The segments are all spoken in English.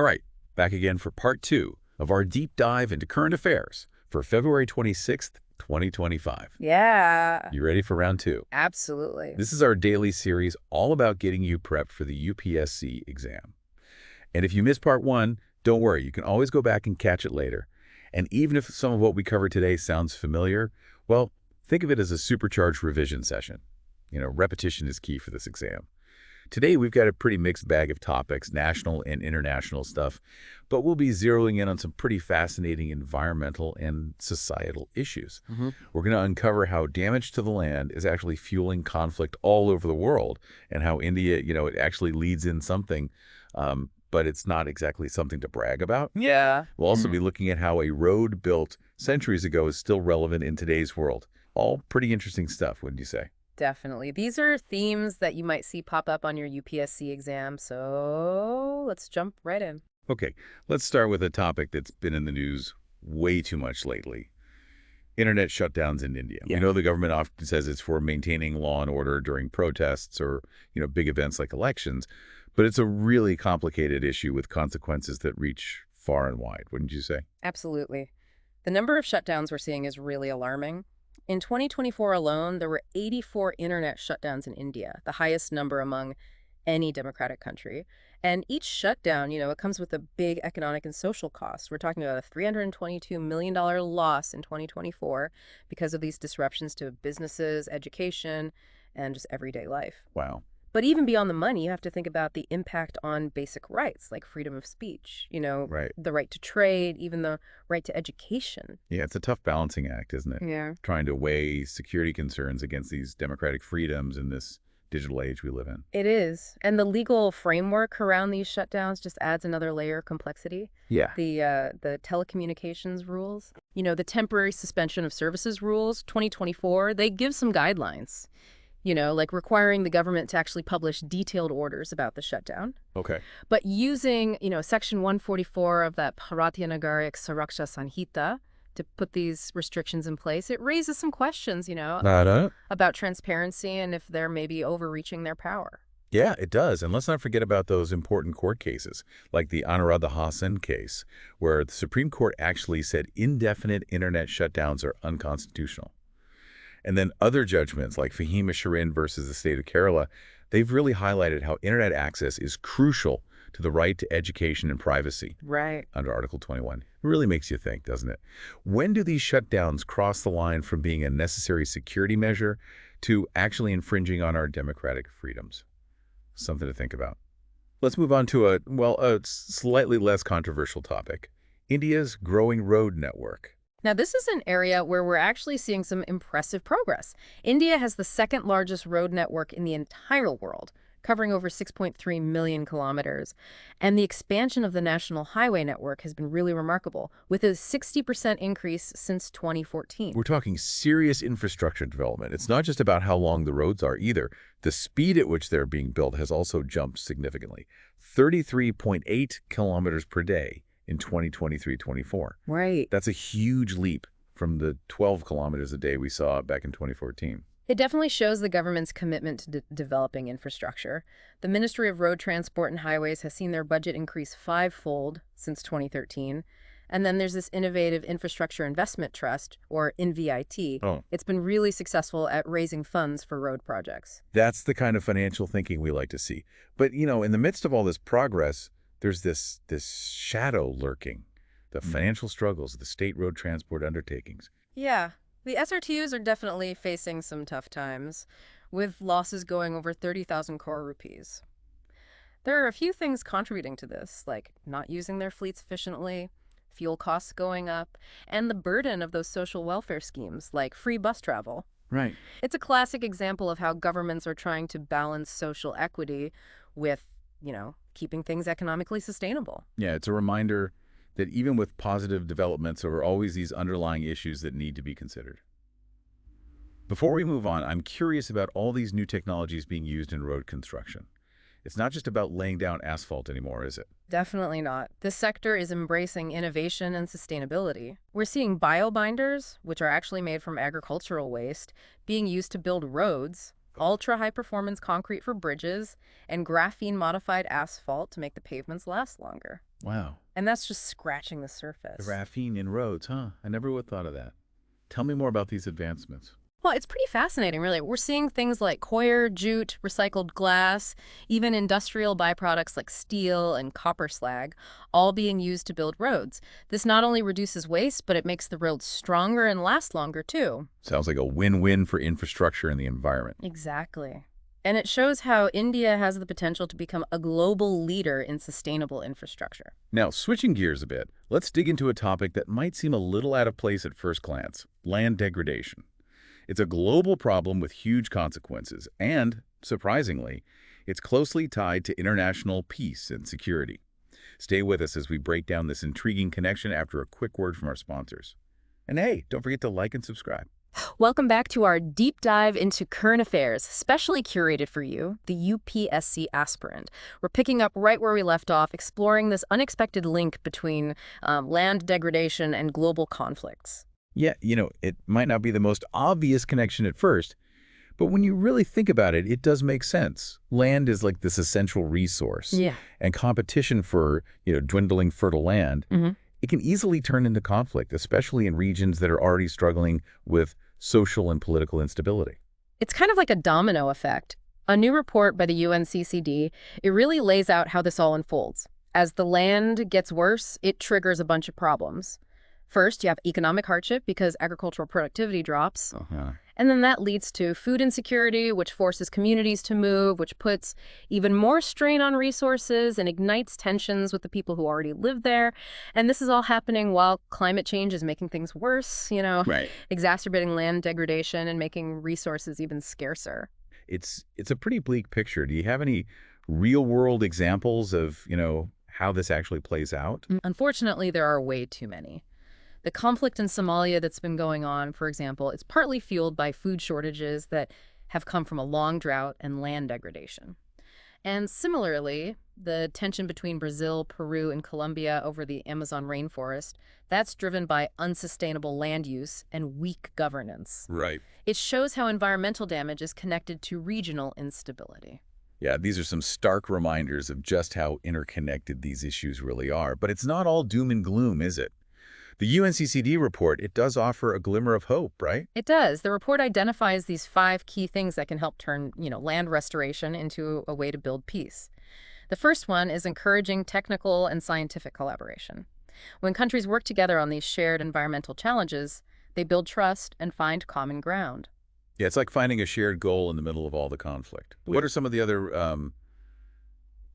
All right, back again for part 2 of our deep dive into current affairs for February 26th, 2025. Yeah, You ready for round 2? absolutely. This is our daily series all about getting you prepped for the UPSC exam. And if you missed part 1, don't worry, you can always go back and catch it later. And even if some of what we covered today sounds familiar, well, think of it as a supercharged revision session. Repetition is key for this exam. Today, we've got a pretty mixed bag of topics, national and international stuff, but we'll be zeroing in on some pretty fascinating environmental and societal issues. We're going to uncover how damage to the land is actually fueling conflict all over the world, and how India, it actually leads in something, but it's not exactly something to brag about. Yeah. We'll also be looking at how a road built centuries ago is still relevant in today's world. All pretty interesting stuff, wouldn't you say? Definitely. These are themes that you might see pop up on your UPSC exam, so let's jump right in. Okay, let's start with a topic that's been in the news way too much lately. Internet shutdowns in India. Yeah. We know the government often says it's for maintaining law and order during protests or, big events like elections, but it's a really complicated issue with consequences that reach far and wide, wouldn't you say? Absolutely. The number of shutdowns we're seeing is really alarming. In 2024 alone, there were 84 internet shutdowns in India, the highest number among any democratic country. And each shutdown, it comes with a big economic and social cost. We're talking about a $322 million loss in 2024 because of these disruptions to businesses, education, and just everyday life. Wow. But even beyond the money, you have to think about the impact on basic rights like freedom of speech, Right. the right to trade, even the right to education. Yeah, it's a tough balancing act, isn't it? Yeah. Trying to weigh security concerns against these democratic freedoms in this digital age we live in. It is. And the legal framework around these shutdowns just adds another layer of complexity. Yeah. The telecommunications rules, the temporary suspension of services rules, 2024, they give some guidelines. Like requiring the government to actually publish detailed orders about the shutdown. Okay. But using, Section 144 of that Bharatiya Nagarik Suraksha Sanhita to put these restrictions in place, it raises some questions, about transparency and if they're maybe overreaching their power. Yeah, it does. And let's not forget about those important court cases, like the Anuradha Hassan case, where the Supreme Court actually said indefinite internet shutdowns are unconstitutional. And then other judgments like Fahima Shirin versus the state of Kerala, they've really highlighted how internet access is crucial to the right to education and privacy. Right. Under Article 21. It really makes you think, doesn't it? When do these shutdowns cross the line from being a necessary security measure to actually infringing on our democratic freedoms? Something to think about. Let's move on to a slightly less controversial topic. India's growing road network. Now, this is an area where we're actually seeing some impressive progress. India has the second largest road network in the entire world, covering over 6.3 million kilometers. And the expansion of the national highway network has been really remarkable, with a 60% increase since 2014. We're talking serious infrastructure development. It's not just about how long the roads are either. The speed at which they're being built has also jumped significantly. 33.8 kilometers per day. In 2023-24. Right. That's a huge leap from the 12 kilometers a day we saw back in 2014. It definitely shows the government's commitment to developing infrastructure. The Ministry of Road Transport and Highways has seen their budget increase 5-fold since 2013. And then there's this Innovative Infrastructure Investment Trust, or INVIT. Oh. It's been really successful at raising funds for road projects. That's the kind of financial thinking we like to see. But, in the midst of all this progress, there's this shadow lurking, the financial struggles of the state road transport undertakings. Yeah, the SRTUs are definitely facing some tough times, with losses going over 30,000 crore rupees. There are a few things contributing to this, like not using their fleets efficiently, fuel costs going up, and the burden of those social welfare schemes, like free bus travel. Right. It's a classic example of how governments are trying to balance social equity with, keeping things economically sustainable. Yeah, it's a reminder that even with positive developments, there are always these underlying issues that need to be considered. Before we move on, I'm curious about all these new technologies being used in road construction. It's not just about laying down asphalt anymore, is it? Definitely not. This sector is embracing innovation and sustainability. We're seeing biobinders, which are actually made from agricultural waste, being used to build roads, ultra-high-performance concrete for bridges, and graphene-modified asphalt to make the pavements last longer. Wow. And that's just scratching the The surface. graphene in roads, huh? I never would have thought of that. Tell me more about these advancements. Well, it's pretty fascinating, really. We're seeing things like coir, jute, recycled glass, even industrial byproducts like steel and copper slag, all being used to build roads. This not only reduces waste, but it makes the roads stronger and last longer, too. Sounds like a win-win for infrastructure and the environment. Exactly. And it shows how India has the potential to become a global leader in sustainable infrastructure. Now, switching gears a bit, let's dig into a topic that might seem a little out of place at first glance: land degradation. It's a global problem with huge consequences, and, surprisingly, it's closely tied to international peace and security. Stay with us as we break down this intriguing connection after a quick word from our sponsors. And hey, don't forget to like and subscribe. Welcome back to our deep dive into current affairs, specially curated for you, the UPSC aspirant. We're picking up right where we left off, exploring this unexpected link between land degradation and global conflicts. Yeah, it might not be the most obvious connection at first, but when you really think about it, it does make sense. Land is like this essential resource. Yeah. And competition for, dwindling fertile land, it can easily turn into conflict, especially in regions that are already struggling with social and political instability. It's kind of like a domino effect. A new report by the UNCCD, it really lays out how this all unfolds. As the land gets worse, it triggers a bunch of problems. First, you have economic hardship because agricultural productivity drops. And then that leads to food insecurity, which forces communities to move, which puts even more strain on resources and ignites tensions with the people who already live there. And this is all happening while climate change is making things worse, Right. exacerbating land degradation and making resources even scarcer. It's a pretty bleak picture. Do you have any real-world examples of, how this actually plays out? Unfortunately, there are way too many. The conflict in Somalia that's been going on, for example, is partly fueled by food shortages that have come from a long drought and land degradation. And similarly, the tension between Brazil, Peru, and Colombia over the Amazon rainforest, that's driven by unsustainable land use and weak governance. Right. It shows how environmental damage is connected to regional instability. Yeah, these are some stark reminders of just how interconnected these issues really are. But it's not all doom and gloom, is it? The UNCCD report, it does offer a glimmer of hope, right? It does. The report identifies these 5 key things that can help turn, land restoration into a way to build peace. The first one is encouraging technical and scientific collaboration. When countries work together on these shared environmental challenges, they build trust and find common ground. Yeah, it's like finding a shared goal in the middle of all the conflict. What are some of the other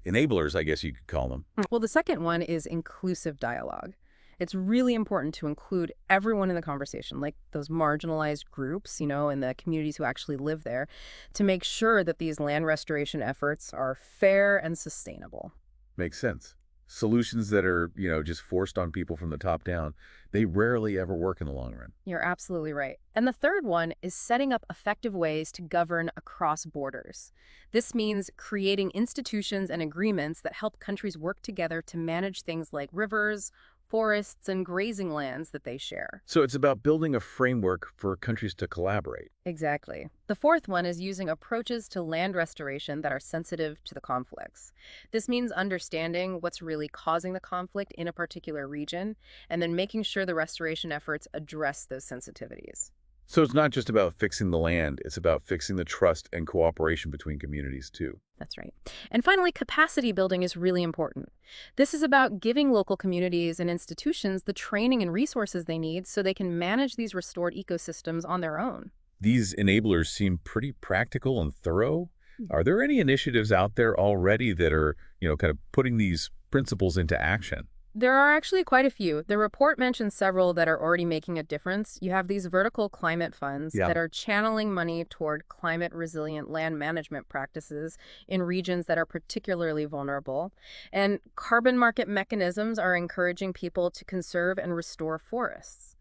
enablers, I guess you could call them? Well, the second one is inclusive dialogue. It's really important to include everyone in the conversation, like those marginalized groups, and the communities who actually live there, to make sure that these land restoration efforts are fair and sustainable. Makes sense. Solutions that are, just forced on people from the top down, they rarely ever work in the long run. You're absolutely right. And the third one is setting up effective ways to govern across borders. This means creating institutions and agreements that help countries work together to manage things like rivers, forests, and grazing lands that they share. So it's about building a framework for countries to collaborate. Exactly. The fourth one is using approaches to land restoration that are sensitive to the conflicts. This means understanding what's really causing the conflict in a particular region, and then making sure the restoration efforts address those sensitivities. So it's not just about fixing the land, it's about fixing the trust and cooperation between communities too. That's right. And finally, capacity building is really important. This is about giving local communities and institutions the training and resources they need so they can manage these restored ecosystems on their own. These enablers seem pretty practical and thorough. Are there any initiatives out there already that are, kind of putting these principles into action? There are actually quite a few. The report mentions several that are already making a difference. You have these vertical climate funds that are channeling money toward climate-resilient land management practices in regions that are particularly vulnerable. And carbon market mechanisms are encouraging people to conserve and restore forests.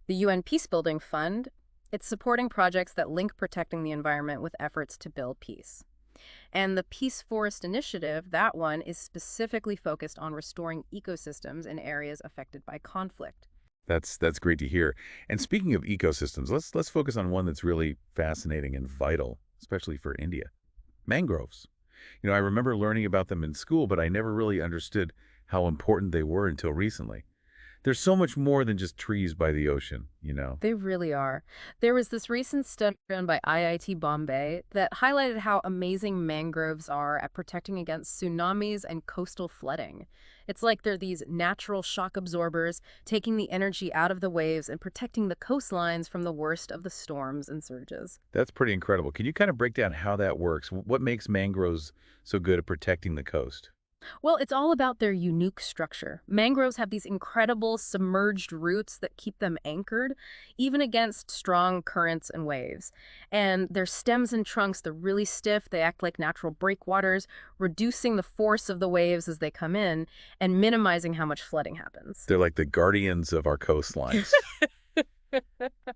The UN Peacebuilding Fund, it's supporting projects that link protecting the environment with efforts to build peace. And the Peace Forest Initiative, that one, is specifically focused on restoring ecosystems in areas affected by conflict. That's great to hear. And speaking of ecosystems, let's focus on one that's really fascinating and vital, especially for India. Mangroves. I remember learning about them in school, but I never really understood how important they were until recently. There's so much more than just trees by the ocean. They really are. There was this recent study done by IIT Bombay that highlighted how amazing mangroves are at protecting against tsunamis and coastal flooding. It's like they're these natural shock absorbers, taking the energy out of the waves and protecting the coastlines from the worst of the storms and surges. That's pretty incredible. Can you kind of break down how that works? What makes mangroves so good at protecting the coast? Well, it's all about their unique structure. Mangroves have these incredible submerged roots that keep them anchored, even against strong currents and waves. And their stems and trunks, they're really stiff. They act like natural breakwaters, reducing the force of the waves as they come in and minimizing how much flooding happens. They're like the guardians of our coastlines.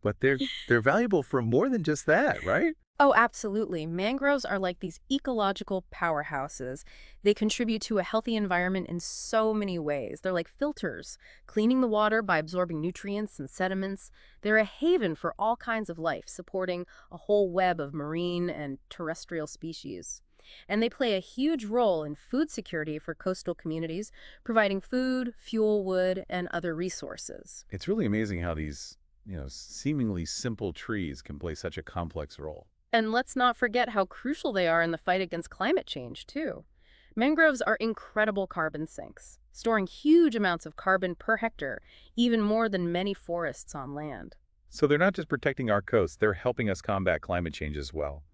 But they're valuable for more than just that, right? Oh, absolutely. Mangroves are like these ecological powerhouses. They contribute to a healthy environment in so many ways. They're like filters, cleaning the water by absorbing nutrients and sediments. They're a haven for all kinds of life, supporting a whole web of marine and terrestrial species. And they play a huge role in food security for coastal communities, providing food, fuel, wood, and other resources. It's really amazing how these seemingly simple trees can play such a complex role. And let's not forget how crucial they are in the fight against climate change, too. Mangroves are incredible carbon sinks, storing huge amounts of carbon per hectare, even more than many forests on land. So they're not just protecting our coast, they're helping us combat climate change as well.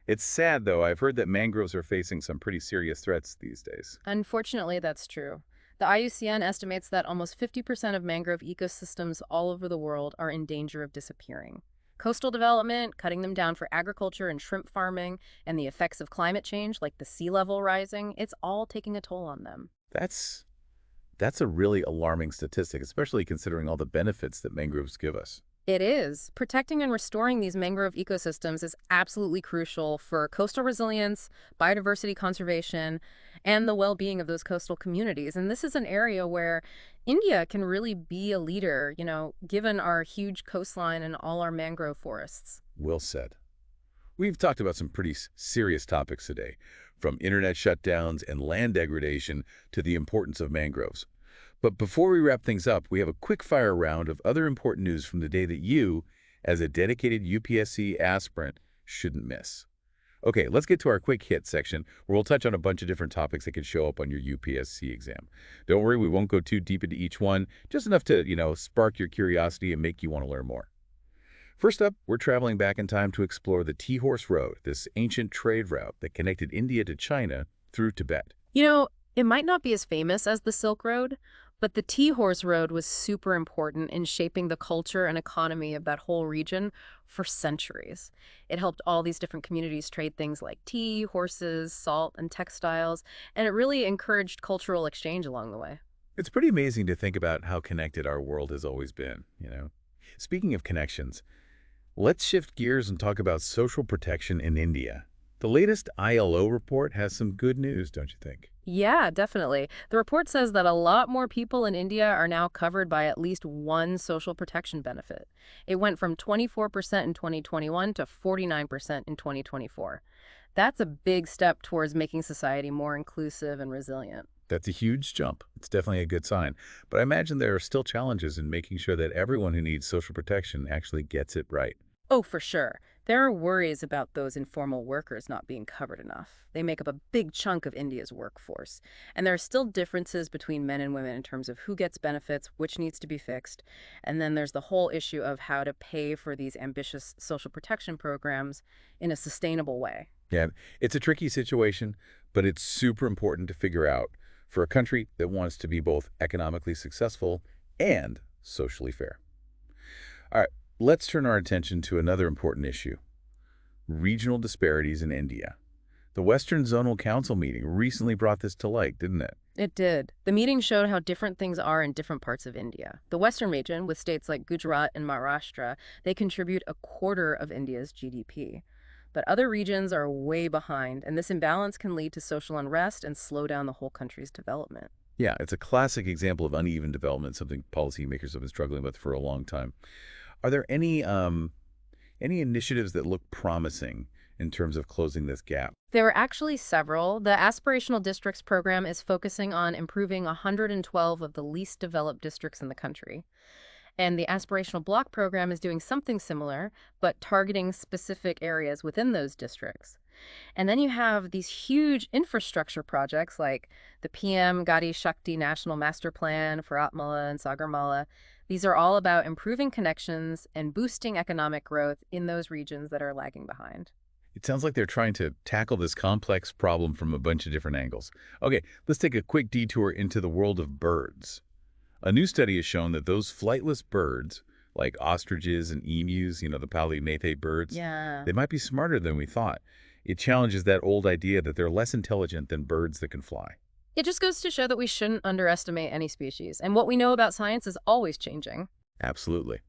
It's sad, though. I've heard that mangroves are facing some pretty serious threats these days. Unfortunately, that's true. The IUCN estimates that almost 50% of mangrove ecosystems all over the world are in danger of disappearing. Coastal development, cutting them down for agriculture and shrimp farming, and the effects of climate change, like the sea level rising, it's all taking a toll on them. That's that's a really alarming statistic, especially considering all the benefits that mangroves give us. It is. Protecting and restoring these mangrove ecosystems is absolutely crucial for coastal resilience, biodiversity conservation, and the well-being of those coastal communities. And this is an area where India can really be a leader, given our huge coastline and all our mangrove forests. Well said. We've talked about some pretty serious topics today, from internet shutdowns and land degradation to the importance of mangroves. But before we wrap things up, we have a quick fire round of other important news from the day that you, as a dedicated UPSC aspirant, shouldn't miss. Okay, let's get to our quick hit section, where we'll touch on a bunch of different topics that could show up on your UPSC exam. Don't worry, we won't go too deep into each one, just enough to, spark your curiosity and make you want to learn more. First up, we're traveling back in time to explore the Tea-Horse Road, this ancient trade route that connected India to China through Tibet. It might not be as famous as the Silk Road, but the Tea Horse Road was super important in shaping the culture and economy of that whole region for centuries. It helped all these different communities trade things like tea, horses, salt, and textiles, and it really encouraged cultural exchange along the way. It's pretty amazing to think about how connected our world has always been. Speaking of connections, let's shift gears and talk about social protection in India. The latest ILO report has some good news, don't you think? Yeah, definitely. The report says that a lot more people in India are now covered by at least one social protection benefit. It went from 24% in 2021 to 49% in 2024. That's a big step towards making society more inclusive and resilient. That's a huge jump. It's definitely a good sign. But I imagine there are still challenges in making sure that everyone who needs social protection actually gets it right. Oh, for sure. There are worries about those informal workers not being covered enough. They make up a big chunk of India's workforce. And there are still differences between men and women in terms of who gets benefits, which needs to be fixed. And then there's the whole issue of how to pay for these ambitious social protection programs in a sustainable way. Yeah, it's a tricky situation, but it's super important to figure out for a country that wants to be both economically successful and socially fair. All right, let's turn our attention to another important issue: regional disparities in India. The Western Zonal Council meeting recently brought this to light, didn't it? It did. The meeting showed how different things are in different parts of India. The Western region, with states like Gujarat and Maharashtra, they contribute a quarter of India's GDP. But other regions are way behind, and this imbalance can lead to social unrest and slow down the whole country's development. Yeah, it's a classic example of uneven development, something policymakers have been struggling with for a long time. Are there any initiatives that look promising in terms of closing this gap? There are actually several. The Aspirational Districts program is focusing on improving 112 of the least developed districts in the country. And the Aspirational Block program is doing something similar, but targeting specific areas within those districts. And then you have these huge infrastructure projects like the PM-Mission Shakti National Master Plan for Atmala and Sagarmala. These are all about improving connections and boosting economic growth in those regions that are lagging behind. It sounds like they're trying to tackle this complex problem from a bunch of different angles. Okay, let's take a quick detour into the world of birds. A new study has shown that those flightless birds, like ostriches and emus, the Palaeognathae birds, Yeah. they might be smarter than we thought. It challenges that old idea that they're less intelligent than birds that can fly. It just goes to show that we shouldn't underestimate any species, and what we know about science is always changing. Absolutely.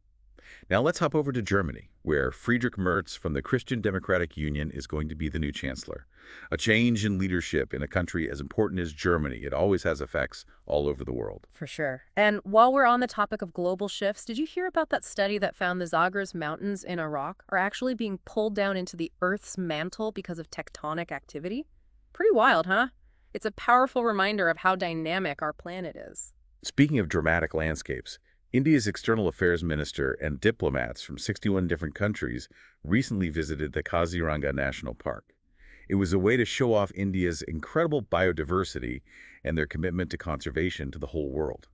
Now let's hop over to Germany, where Friedrich Merz from the Christian Democratic Union is going to be the new chancellor. A change in leadership in a country as important as Germany, it always has effects all over the world. For sure. And while we're on the topic of global shifts, did you hear about that study that found the Zagros Mountains in Iraq are actually being pulled down into the Earth's mantle because of tectonic activity? Pretty wild, huh? It's a powerful reminder of how dynamic our planet is. Speaking of dramatic landscapes, India's external affairs minister and diplomats from 61 different countries recently visited the Kaziranga National Park. It was a way to show off India's incredible biodiversity and their commitment to conservation to the whole world.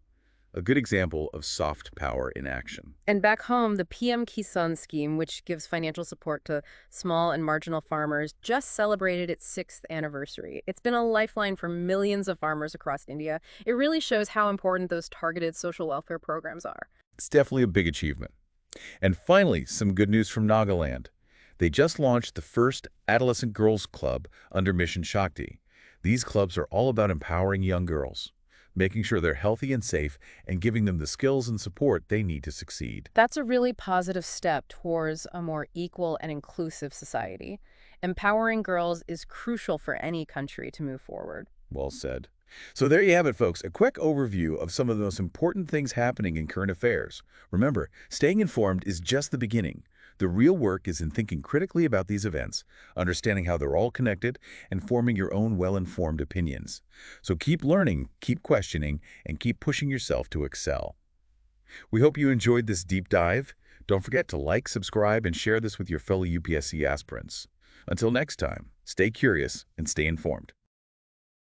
A good example of soft power in action. And back home, the PM-KISAN scheme, which gives financial support to small and marginal farmers, just celebrated its 6th anniversary. It's been a lifeline for millions of farmers across India. It really shows how important those targeted social welfare programs are. It's definitely a big achievement. And finally, some good news from Nagaland. They just launched the first Adolescent Girls Club under Mission Shakti. These clubs are all about empowering young girls, making sure they're healthy and safe, and giving them the skills and support they need to succeed. That's a really positive step towards a more equal and inclusive society. Empowering girls is crucial for any country to move forward. Well said. So there you have it, folks, a quick overview of some of the most important things happening in current affairs. Remember, staying informed is just the beginning. The real work is in thinking critically about these events, understanding how they're all connected, and forming your own well-informed opinions. So keep learning, keep questioning, and keep pushing yourself to excel. We hope you enjoyed this deep dive. Don't forget to like, subscribe, and share this with your fellow UPSC aspirants. Until next time, stay curious and stay informed.